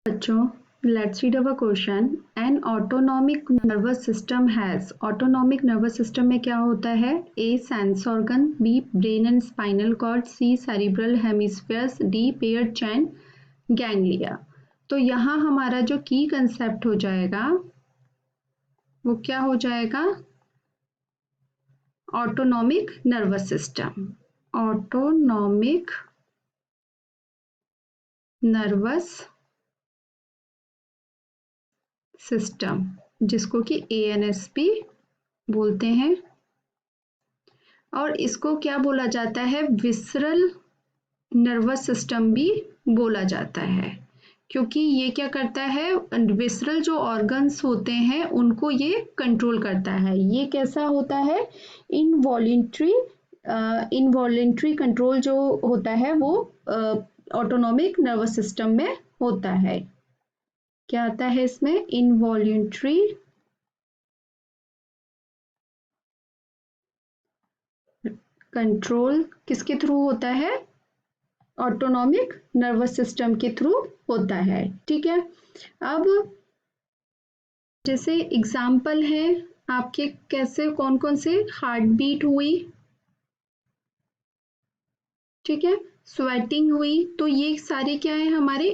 बच्चों, let's read our question. An autonomic nervous system has. Autonomic nervous system में क्या होता है? A. sense organ, B. brain and spinal cord, C. cerebral hemispheres, D. paired chain ganglia. तो यहाँ हमारा जो की कंसेप्ट हो जाएगा वो क्या हो जाएगा? Autonomic nervous system. Autonomic nervous system, जिसको कि ANSP बोलते हैं, और इसको क्या बोला जाता है? विसरल नर्वस सिस्टम भी बोला जाता है, क्योंकि ये क्या करता है? विसरल जो ऑर्गन्स होते हैं उनको ये कंट्रोल करता है. ये कैसा होता है? इनवॉलेंट्री कंट्रोल जो होता है वो ऑटोनॉमिक नर्वस सिस्टम में होता है. क्या आता है इसमें? इनवॉलेंट्री कंट्रोल किसके थ्रू होता है? ऑटोनॉमिक नर्वस सिस्टम के थ्रू होता है. ठीक है. अब जैसे एग्जाम्पल है आपके, कैसे कौन कौन से? हार्ट बीट हुई, ठीक है, स्वेटिंग हुई, तो ये सारे क्या है? हमारे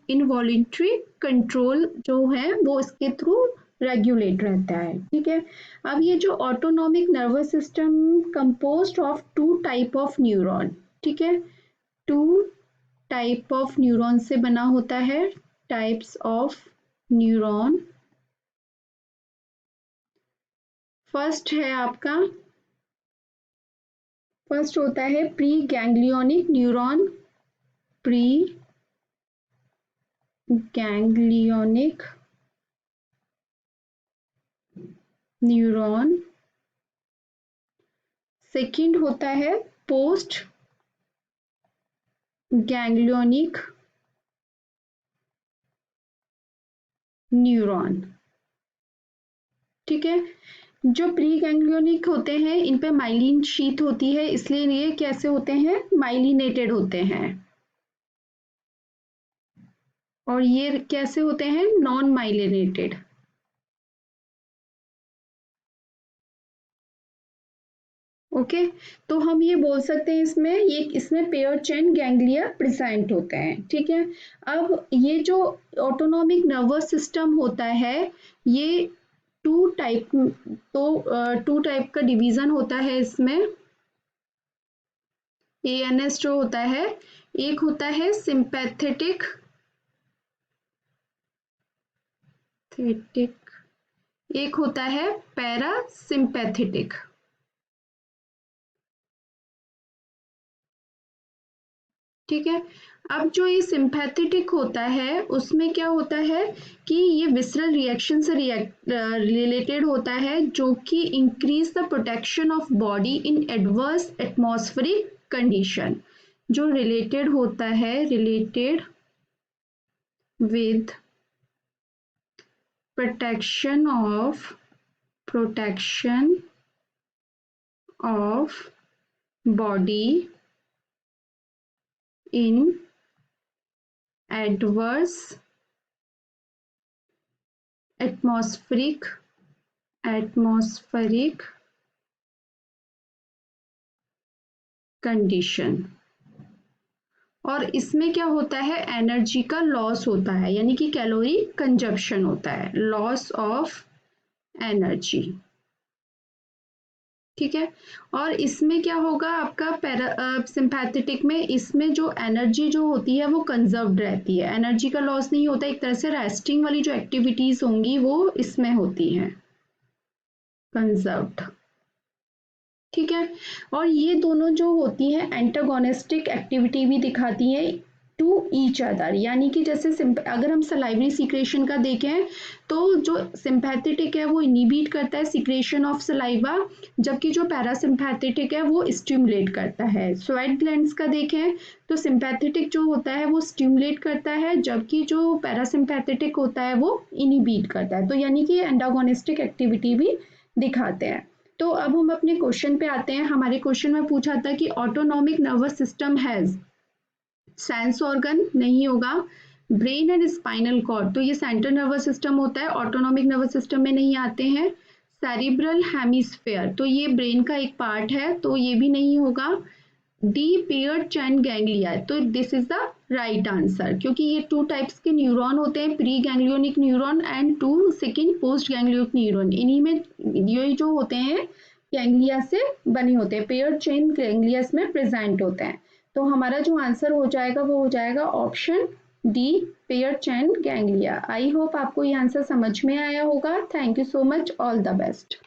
इनवॉलेंट्री कंट्रोल जो है वो इसके थ्रू रेगुलेट रहता है. ठीक है. अब ये जो autonomic nervous system composed of 2 type of neuron, ठीक है, 2 टाइप ऑफ न्यूरॉन से बना होता है. Types of neuron. फर्स्ट है आपका, फर्स्ट होता है pre ganglionic neuron. Pre ganglionic neuron. Second होता है पोस्ट गैंग्लियोनिक न्यूरॉन. ठीक है. जो प्री गैंग्लियोनिक होते हैं इन पे माइलिन शीथ होती है, इसलिए ये कैसे होते हैं? माइलिनेटेड होते हैं. और ये कैसे होते हैं? Non myelinated. ओके. तो हम ये बोल सकते हैं इसमें पेयर चेन गैंग्लिया प्रेजेंट होते हैं. ठीक है. अब ये जो ऑटोनॉमिक नर्वस सिस्टम होता है ये 2 टाइप, तो 2 टाइप का डिवीजन होता है इसमें. ANS जो होता है, एक होता है सिंपैथेटिक, एक होता है पैरासिम्पैथेटिक. ठीक है. अब जो ये सिंपैथेटिक होता है उसमें क्या होता है कि ये विसरल रिएक्शन से रिलेटेड होता है, जो कि increase the protection of body in adverse atmospheric condition. जो रिलेटेड होता है, related with protection of body in adverse atmospheric condition. और इसमें क्या होता है? एनर्जी का लॉस होता है, यानी कि कैलोरी कंजप्शन होता है, लॉस ऑफ एनर्जी. ठीक है. और इसमें क्या होगा आपका सिंपैथेटिक में? इसमें जो एनर्जी जो होती है वो कंजर्व्ड रहती है, एनर्जी का लॉस नहीं होता. एक तरह से रेस्टिंग वाली जो एक्टिविटीज होंगी वो इसमें होती हैं कंजर्व्ड. ठीक है. और ये दोनों जो होती हैं एंटागोनिस्टिक एक्टिविटी भी दिखाती हैं टू ईच अदर, यानी कि जैसे अगर हम सलाइवरी सीक्रेशन का देखें तो जो सिंपैथेटिक है वो इनिबिट करता है सीक्रेशन ऑफ सलाइवा, जबकि जो पैरासिम्पैथेटिक है वो स्टिमुलेट करता है. स्वेट ग्लैंड्स का देखें तो सिंपैथेटिक जो होता है वो स्टिमुलेट करता है, जबकि जो पैरासिम्पैथेटिक होता है वो इनिबिट करता है. तो यानी कि एंटागोनिस्टिक एक्टिविटी भी दिखाते हैं. तो अब हम अपने क्वेश्चन पे आते हैं. हमारे क्वेश्चन में पूछा था कि autonomic nervous system has sense organ, नहीं होगा. ब्रेन एंड स्पाइनल कॉर्ड, तो ये सेंट्रल नर्वस सिस्टम होता है, ऑटोनॉमिक नर्वस सिस्टम में नहीं आते हैं। सेरिब्रल हेमिस्फेयर, तो ये ब्रेन का एक पार्ट है, तो ये भी नहीं होगा। डी पेयर चैन गैंग्लिया, तो this is the right answer, क्योंकि ये 2 टाइप्स के न्यूरॉन होते हैं, pre ganglionic neuron and 2 second post ganglionic neuron, इन्हीं में ये जो होते हैं गैंग्लिया से बने होते हैं, पेयर चेन गैंग्लियस में प्रेजेंट होते हैं। तो हमारा जो आंसर हो जाएगा वो हो जाएगा option D, pair chain ganglia. I hope आपको ये आंसर समझ में आया होगा। Thank you so much, all the best.